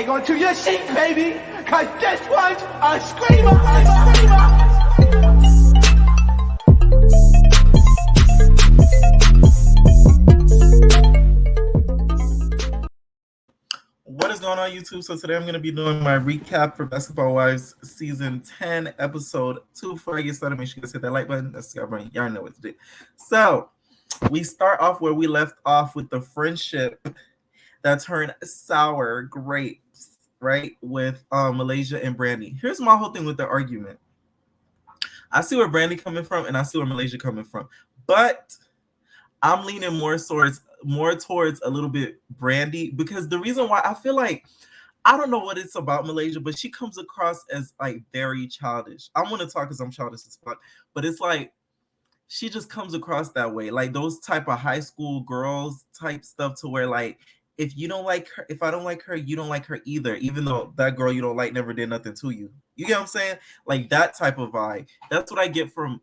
hang on to your seat, baby, because this one's a screamer, a screamer. What is going on, YouTube? So today I'm going to be doing my recap for Basketball Wives Season 10, Episode 2. Before I get started, make sure you guys hit that like button. That's y'all know what to do. So we start off where we left off with the friendship that turned sour grapes, right, with Malaysia and Brandi. Here's my whole thing with the argument. I see where Brandi coming from, and I see where Malaysia coming from, but I'm leaning more towards a little bit Brandi, because the reason why I feel like, I don't know what it's about Malaysia, but she comes across as like very childish. I'm gonna talk because I'm childish as fuck, but it's like she just comes across that way, like those type of high school girls type stuff, to where like, if you don't like her, if I don't like her, you don't like her either, even though that girl you don't like never did nothing to you. You get what I'm saying? Like that type of vibe. That's what I get from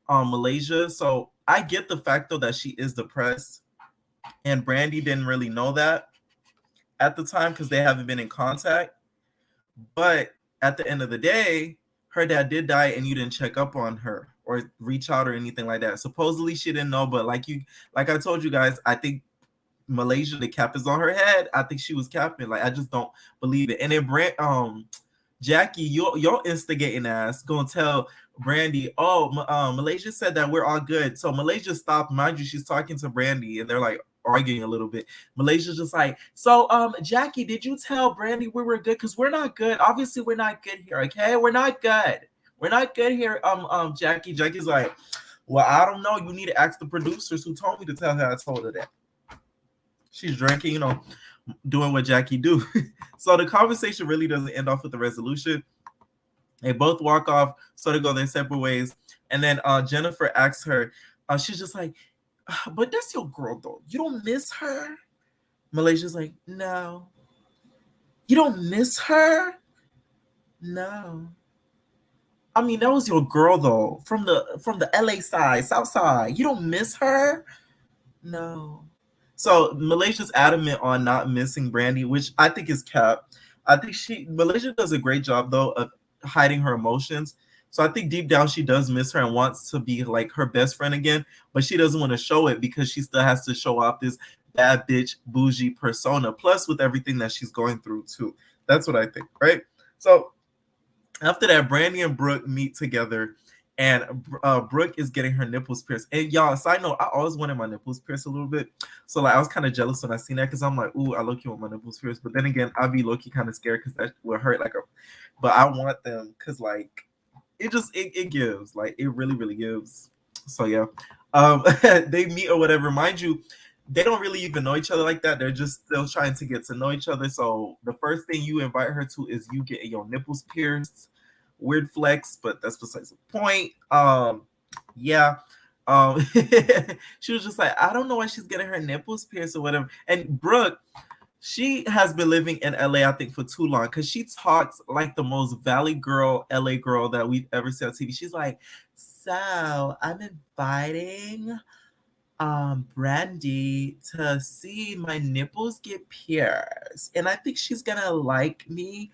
Malaysia. So I get the fact though that she is depressed, and Brandi didn't really know that at the time because they haven't been in contact. But at the end of the day, her dad did die, and you didn't check up on her or reach out or anything like that. Supposedly she didn't know, but like I told you guys, I think Malaysia, the cap is on her head. I think she was capping. Like I just don't believe it. And then Jackie, your instigating ass gonna tell Brandi, Malaysia said that we're all good. So Malaysia stopped. Mind you, she's talking to Brandi, and they're like arguing a little bit. Malaysia's just like, so Jackie, did you tell Brandi we were good? Because we're not good. Obviously, we're not good here. Okay, we're not good. We're not good here. Jackie. Jackie's like, well, I don't know. You need to ask the producers who told me to tell her. I told her that. She's drinking, doing what Jackie do. So the conversation really doesn't end off with the resolution. They both walk off, so they go their separate ways. And then Jennifer asks her, she's just like, but that's your girl though. You don't miss her? Malaysia's like, no. You don't miss her? No. I mean, that was your girl though, from the LA side, South side. You don't miss her? No. So Malaysia's adamant on not missing Brandi, which I think is cap. I think Malaysia does a great job though of hiding her emotions. So I think deep down she does miss her and wants to be like her best friend again, but she doesn't want to show it because she still has to show off this bad bitch bougie persona. Plus with everything that she's going through too. That's what I think, right? So after that, Brandi and Brooke meet together, and Brooke is getting her nipples pierced. And y'all, side note, I always wanted my nipples pierced a little bit. So like I was kind of jealous when I seen that, because I'm like, ooh, I low-key want my nipples pierced. But then again, I'd be low-key kind of scared because that will hurt but I want them because like it gives. Like it really, really gives. So yeah. They meet or whatever. Mind you, they don't really even know each other like that. They're just still trying to get to know each other. So the first thing you invite her to is you getting your nipples pierced. Weird flex, but that's besides the point. Yeah. She was just like, I don't know why she's getting her nipples pierced or whatever. And Brooke, she has been living in LA, I think, for too long, because she talks like the most Valley girl, LA girl that we've ever seen on TV. She's like, so I'm inviting Brandi to see my nipples get pierced, and I think she's gonna like me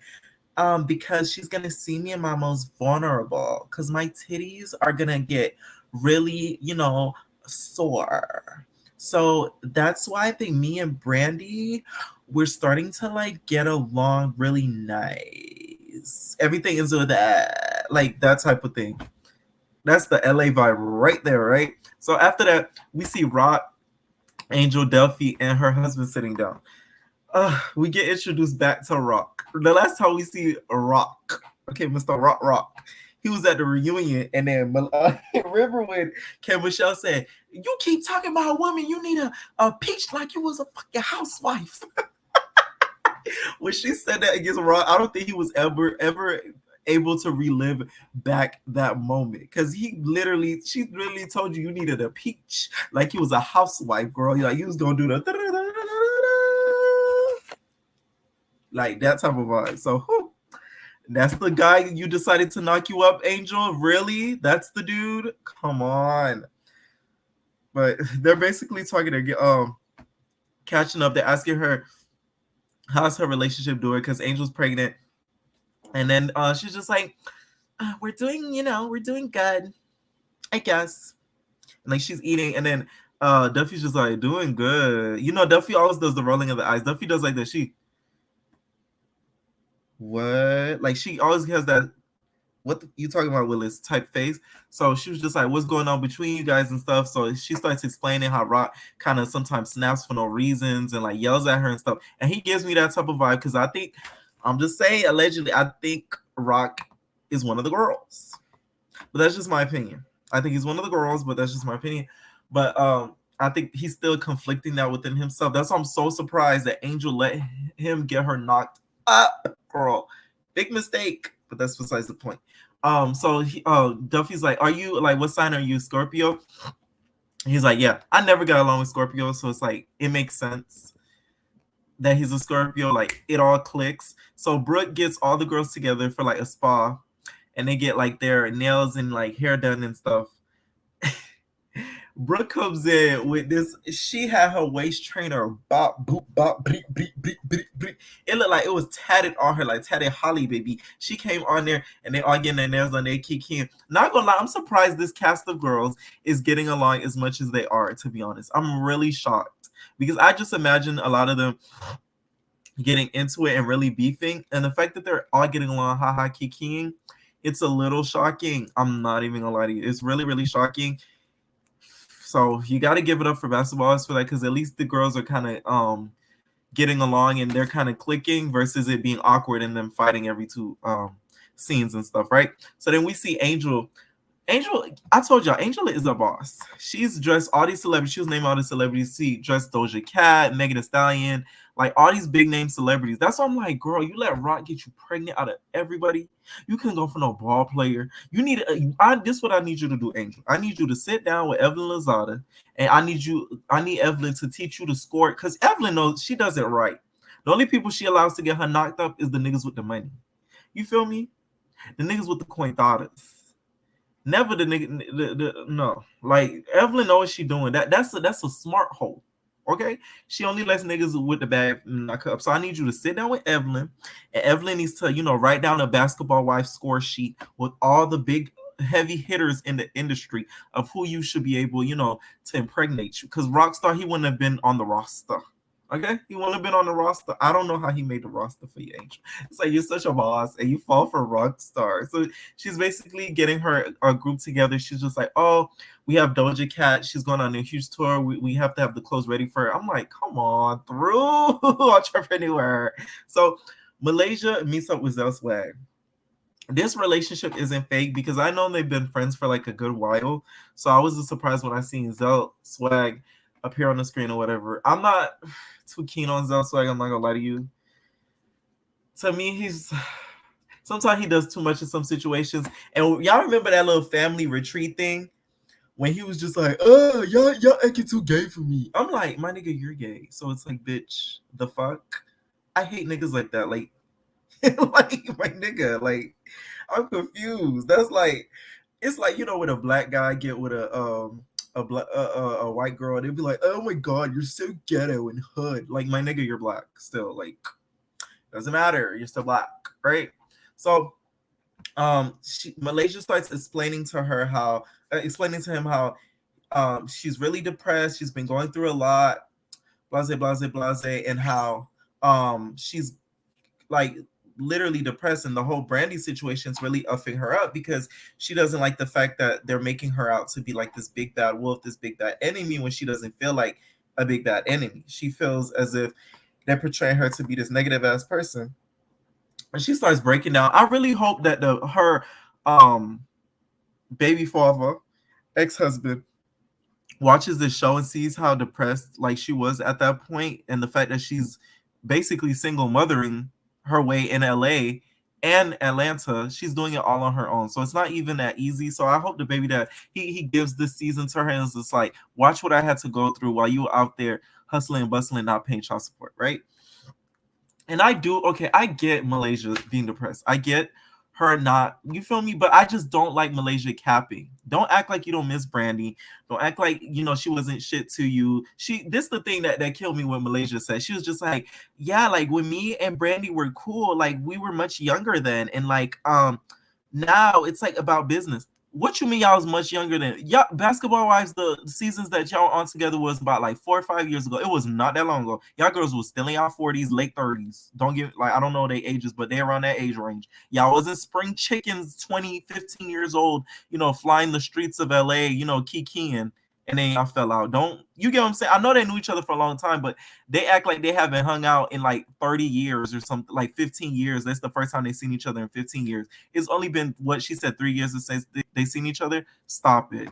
because she's gonna see me in my most vulnerable, because my titties are gonna get really, sore. So that's why I think me and Brandi, we're starting to like get along really nice. Everything is with that, like that type of thing. That's the LA vibe right there, right? So after that, we see Rock, Angel, Duffy, and her husband sitting down. We get introduced back to Rock. The last time we see Rock, okay, Mr. Rock, he was at the reunion, and then Riverwood, Michelle said, "You keep talking about a woman, you need a peach like you was a fucking housewife." When she said that against Rock, I don't think he was ever able to relive back that moment, because she literally told you needed a peach like he was a housewife, girl. Like he was gonna do the like that type of vibe. So that's the guy you decided to knock you up, Angel? Really? That's the dude? Come on. But they're basically talking to catching up. They're asking her, how's her relationship doing? Because Angel's pregnant, and then she's just like, we're doing, we're doing good, I guess. And like she's eating, and then Duffy's just like doing good. Duffy always does the rolling of the eyes. Duffy does like that. What? Like she always has that. You talking about, Willis type face? So she was just like, "What's going on between you guys and stuff?" So she starts explaining how Rock kind of sometimes snaps for no reasons and like yells at her and stuff. And he gives me that type of vibe because I think, I'm just saying, allegedly, I think Rock is one of the girls. But that's just my opinion. I think he's one of the girls, but that's just my opinion. But I think he's still conflicting that within himself. That's why I'm so surprised that Angel let him get her knocked up, girl. Big mistake, but that's besides the point. So Duffy's like, "Are you like, what sign are you, Scorpio?" He's like, "Yeah, I never got along with Scorpio, so it's like it makes sense that he's a Scorpio. Like it all clicks." So Brooke gets all the girls together for like a spa, and they get like their nails and like hair done and stuff. Brooke comes in with this. She had her waist trainer bop boop bop beep beep beep beep beep. It looked like it was tatted on her, like tatted Holly baby. She came on there and they all getting their nails done. They kicking. Not gonna lie, I'm surprised this cast of girls is getting along as much as they are. To be honest, I'm really shocked because I just imagine a lot of them getting into it and really beefing, and the fact that they're all getting along, haha, kikiing, it's a little shocking. I'm not even gonna lie to you. It's really, really shocking. So you got to give it up for basketballs for that, because at least the girls are kind of getting along and they're kind of clicking versus it being awkward and them fighting every two scenes and stuff, right? So then we see Angel. Angel, I told y'all, Angela is a boss. She's dressed all these celebrities. She was named all the celebrities. She dressed Doja Cat, Megan Thee Stallion, like all these big name celebrities. That's why I'm like, girl, you let Rock get you pregnant out of everybody. You couldn't go for no ball player. You need this is what I need you to do, Angel. I need you to sit down with Evelyn Lozada, and I need Evelyn to teach you to score, because Evelyn knows she does it right. The only people she allows to get her knocked up is the niggas with the money. You feel me? The niggas with the cointadas. Never the nigga, no. Like Evelyn knows what she doing. That's a smart hole. Okay, she only lets niggas with the bag knock up. So I need you to sit down with Evelyn, and Evelyn needs to write down a basketball wife score sheet with all the big heavy hitters in the industry of who you should be able to impregnate you. Because Rockstar, he wouldn't have been on the roster. Okay, he wouldn't have been on the roster. I don't know how he made the roster for you, Angel. It's like you're such a boss and you fall for Rockstar. So she's basically getting our group together. She's just like, "Oh, we have Doja Cat. She's going on a huge tour. We have to have the clothes ready for her." I'm like, "Come on through, entrepreneur." So Malaysia meets up with Zell Swag. This relationship isn't fake because I know they've been friends for like a good while. So I was surprised when I seen Zell Swag appear on the screen or whatever. I'm not too keen on Zell Swag. I'm not gonna lie to you. To me, sometimes he does too much in some situations. And y'all remember that little family retreat thing when he was just like, "Oh, y'all acting too gay for me." I'm like, my nigga, you're gay. So it's like, bitch, the fuck. I hate niggas like that. Like, like my nigga, like I'm confused. That's like, it's like when a black guy get with a white girl, they'd be like, "Oh my god, you're so ghetto and hood." Like, my nigga, you're black still. Like, doesn't matter. You're still black, right? So, Malaysia starts explaining to him how she's really depressed. She's been going through a lot, blase, blase, blase, and how she's like literally depressed, and the whole Brandy situation is really upping her up because she doesn't like the fact that they're making her out to be like this big bad wolf, this big bad enemy, when she doesn't feel like a big bad enemy. She feels as if they're portraying her to be this negative ass person, and she starts breaking down. I really hope that her baby father, ex-husband, watches this show and sees how depressed like she was at that point, and the fact that she's basically single mothering her way in LA and Atlanta. She's doing it all on her own, so it's not even that easy. So I hope the baby that he gives this season to her and it's just like, watch what I had to go through while you were out there hustling and bustling, not paying child support, right? And I get Malaysia being depressed. I get her not, you feel me? But I just don't like Malaysia capping. Don't act like you don't miss Brandy. Don't act like, you know, she wasn't shit to you. This the thing that killed me when Malaysia said. She was just like, yeah, like when me and Brandy were cool, like we were much younger then, and like now it's like about business. What you mean y'all was much younger than y'all? Basketball Wives, the seasons that y'all on together was about like 4 or 5 years ago. It was not that long ago. Y'all girls was still in y'all 40s, late 30s. Don't get, like, I don't know their ages, but they're around that age range. Y'all wasn't spring chickens 20, 15 years old, you know, flying the streets of LA, you know, kikiing, and then y'all fell out. Don't you get what I'm saying? I know they knew each other for a long time, but they act like they haven't hung out in like 30 years or something, like 15 years. That's the first time they've seen each other in 15 years. It's only been, what she said, 3 years since they seen each other. Stop it.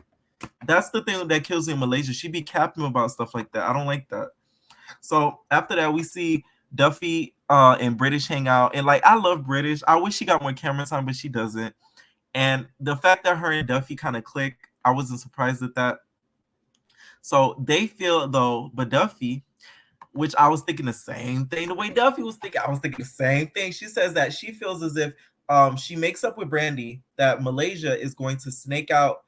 That's the thing that kills me in Malaysia. She be capping about stuff like that. I don't like that. So after that, we see Duffy and British hang out. And like, I love British. I wish she got more camera time, but she doesn't. And the fact that her and Duffy kind of click, I wasn't surprised at that. So they feel though, but Duffy, which I was thinking the same thing. The way Duffy was thinking, I was thinking the same thing. She says that she feels as if she makes up with Brandy that Malaysia is going to snake out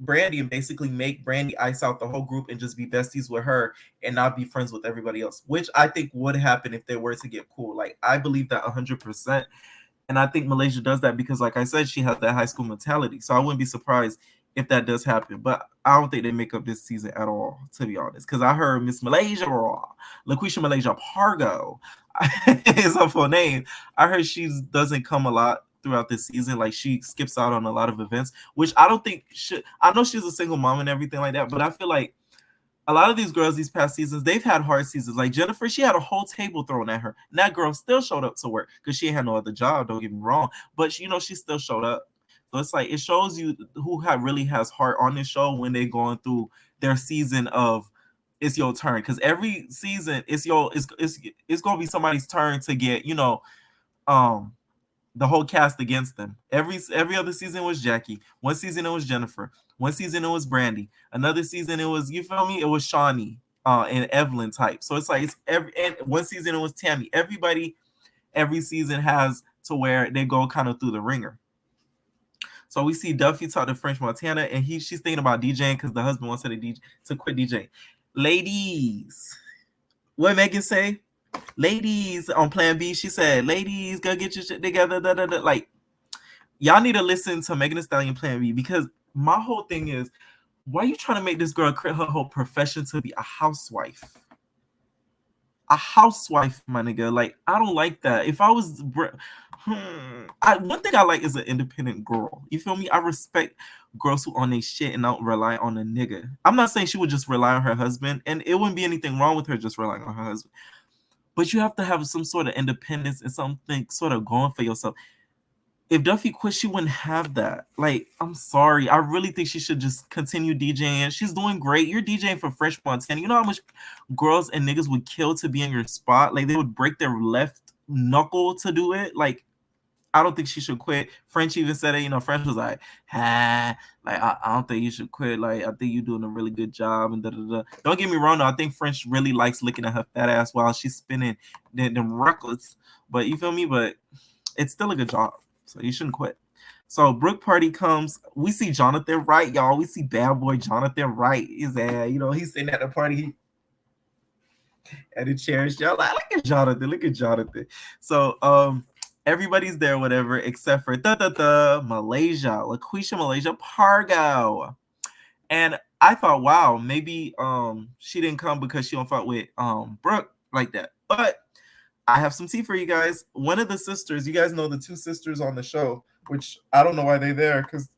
Brandy and basically make Brandy ice out the whole group and just be besties with her and not be friends with everybody else, which I think would happen if they were to get cool. Like, I believe that 100%. And I think Malaysia does that because, like I said, she has that high school mentality. So I wouldn't be surprised if that does happen. But I don't think they make up this season at all, to be honest. Because I heard Miss Malaysia, LaQuisha Malaysia Pargo is her full name. I heard she doesn't come a lot throughout this season. Like, she skips out on a lot of events, which I don't think should. I know she's a single mom and everything like that, but I feel like a lot of these girls these past seasons, they've had hard seasons. Like Jennifer, she had a whole table thrown at her. And that girl still showed up to work because she had no other job, don't get me wrong. But, you know, she still showed up. So it's like, it shows you who really has heart on this show when they're going through their season of it's your turn. Because every season, it's going to be somebody's turn to get, you know, the whole cast against them. Every other season was Jackie. One season it was Jennifer. One season it was Brandy. Another season it was, you feel me? It was Shawnee and Evelyn type. So it's like and one season it was Tammy. Everybody every season has to where they go kind of through the ringer. So we see Duffy talk to French Montana, and she's thinking about DJing because the husband wants her to quit DJing. Ladies, what Megan say? Ladies on Plan B, she said, ladies, go get your shit together. Da, da, da. Like, y'all need to listen to Megan Thee Stallion Plan B, because my whole thing is, why are you trying to make this girl quit her whole profession to be a housewife? A housewife, my nigga. Like, I don't like that. If I was one thing I like is an independent girl. You feel me? I respect girls who on their shit and don't rely on a nigga. I'm not saying she would just rely on her husband, and it wouldn't be anything wrong with her just relying on her husband. But you have to have some sort of independence and something sort of going for yourself. If Duffy quit, she wouldn't have that. Like, I'm sorry. I really think she should just continue DJing. She's doing great. You're DJing for French Montana. You know how much girls and niggas would kill to be in your spot? Like, they would break their left knuckle to do it. Like, I don't think she should quit. French even said it. You know, French was like, like, I don't think you should quit. Like, I think you're doing a really good job. And da-da-da. Don't get me wrong, though. I think French really likes looking at her fat ass while she's spinning them records. But you feel me? But it's still a good job. So you shouldn't quit. So Brooke party comes. We see Jonathan Wright, y'all. We see bad boy Jonathan Wright. He's sitting at the party at the chairs. Y'all like, look at Jonathan. Look at Jonathan. So everybody's there, whatever, except for Malaysia, LaQuisha Malaysia Pargo. And I thought, wow, maybe she didn't come because she don't fuck with Brooke like that. But I have some tea for you guys. One of the sisters, you guys know the two sisters on the show, which I don't know why they're there, because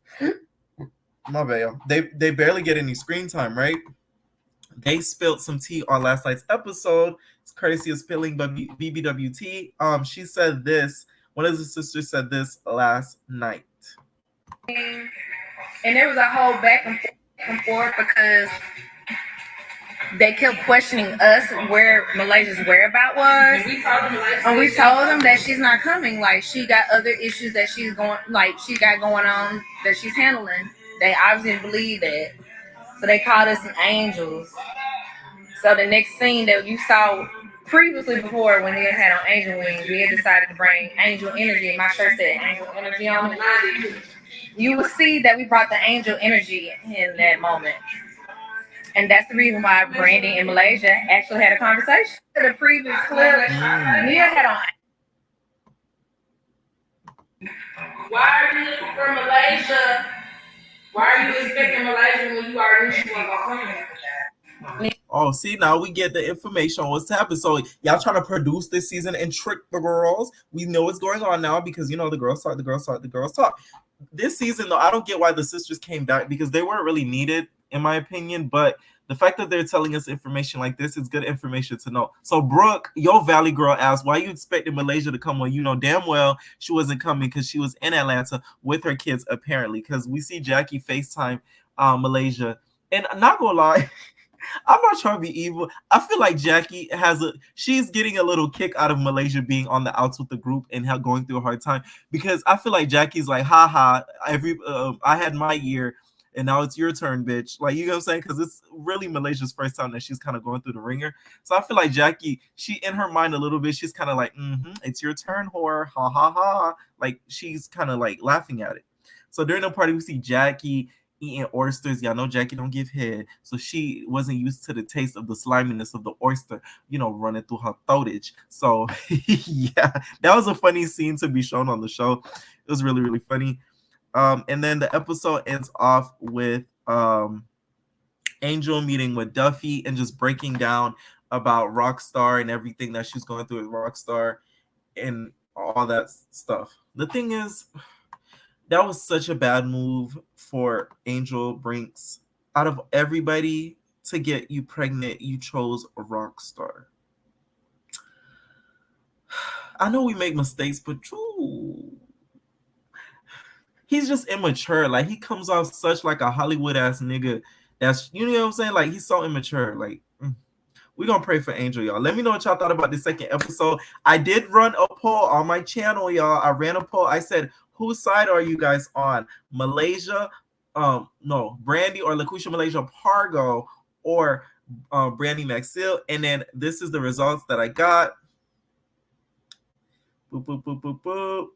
my bad, they barely get any screen time, right? They spilled some tea on last night's episode. It's courtesy of spilling BBWT. She said this. One of the sisters said this last night. And there was a whole back and forth because they kept questioning us where Malaysia's whereabout was. And we told them that she's not coming. Like, she got other issues that she got going on that she's handling. They obviously didn't believe that. So they called us some angels. So the next scene that you saw previously before when they had on Angel Wings, we had decided to bring Angel Energy. My shirt said Angel Energy on it. You will see that we brought the Angel Energy in that moment. And that's the reason why Brandy and Malaysia actually had a conversation. The previous clip, Nia had on. Why are you looking for Malaysia? Why are you expecting Malaysia when you already knew she wasn't gonna come? Oh, see, now we get the information on what's happening. So y'all trying to produce this season and trick the girls. We know what's going on now because you know the girls talk. This season though, I don't get why the sisters came back because they weren't really needed, in my opinion. But the fact that they're telling us information like this is good information to know. So Brooke, your Valley girl asked, why you expected Malaysia to come when you know damn well she wasn't coming because she was in Atlanta with her kids apparently. Because we see Jackie FaceTime Malaysia, and I'm not gonna lie. I'm not trying to be evil. I feel like Jackie she's getting a little kick out of Malaysia being on the outs with the group and going through a hard time because I feel like Jackie's like, haha, I had my year and now it's your turn, bitch. Like, you know what I'm saying? Because it's really Malaysia's first time that she's kind of going through the ringer. So I feel like Jackie, she in her mind a little bit, she's kind of like, it's your turn, whore, ha ha ha. Like she's kind of like laughing at it. So during the party, we see Jackie eating oysters. Y'all know Jackie don't give head, so she wasn't used to the taste of the sliminess of the oyster, running through her throatage. So yeah, that was a funny scene to be shown on the show. It was really, really funny. And then the episode ends off with Angel meeting with Duffy and just breaking down about Rockstar and everything that she's going through with Rockstar and all that stuff. The thing is, that was such a bad move for Angel Brinks. Out of everybody to get you pregnant, you chose a rock star. I know we make mistakes, but true. He's just immature. Like, he comes off such like a Hollywood ass nigga. That's, you know what I'm saying? Like, he's so immature. Like, we're going to pray for Angel, y'all. Let me know what y'all thought about the second episode. I did run a poll on my channel, y'all. I ran a poll. I said, whose side are you guys on? Malaysia, Brandy or LaQuisha Malaysia Pargo or Brandy Maxil. And then this is the results that I got. Boop, boop, boop, boop, boop.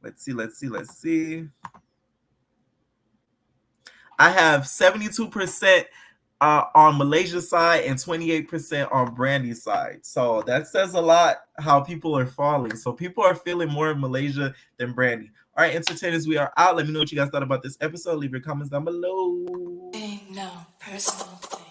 Let's see. I have 72% on Malaysia's side and 28% on Brandy's side. So that says a lot how people are falling. So people are feeling more Malaysia than Brandy. All right, entertainers, we are out. Let me know what you guys thought about this episode. Leave your comments down below. Ain't no personal thing.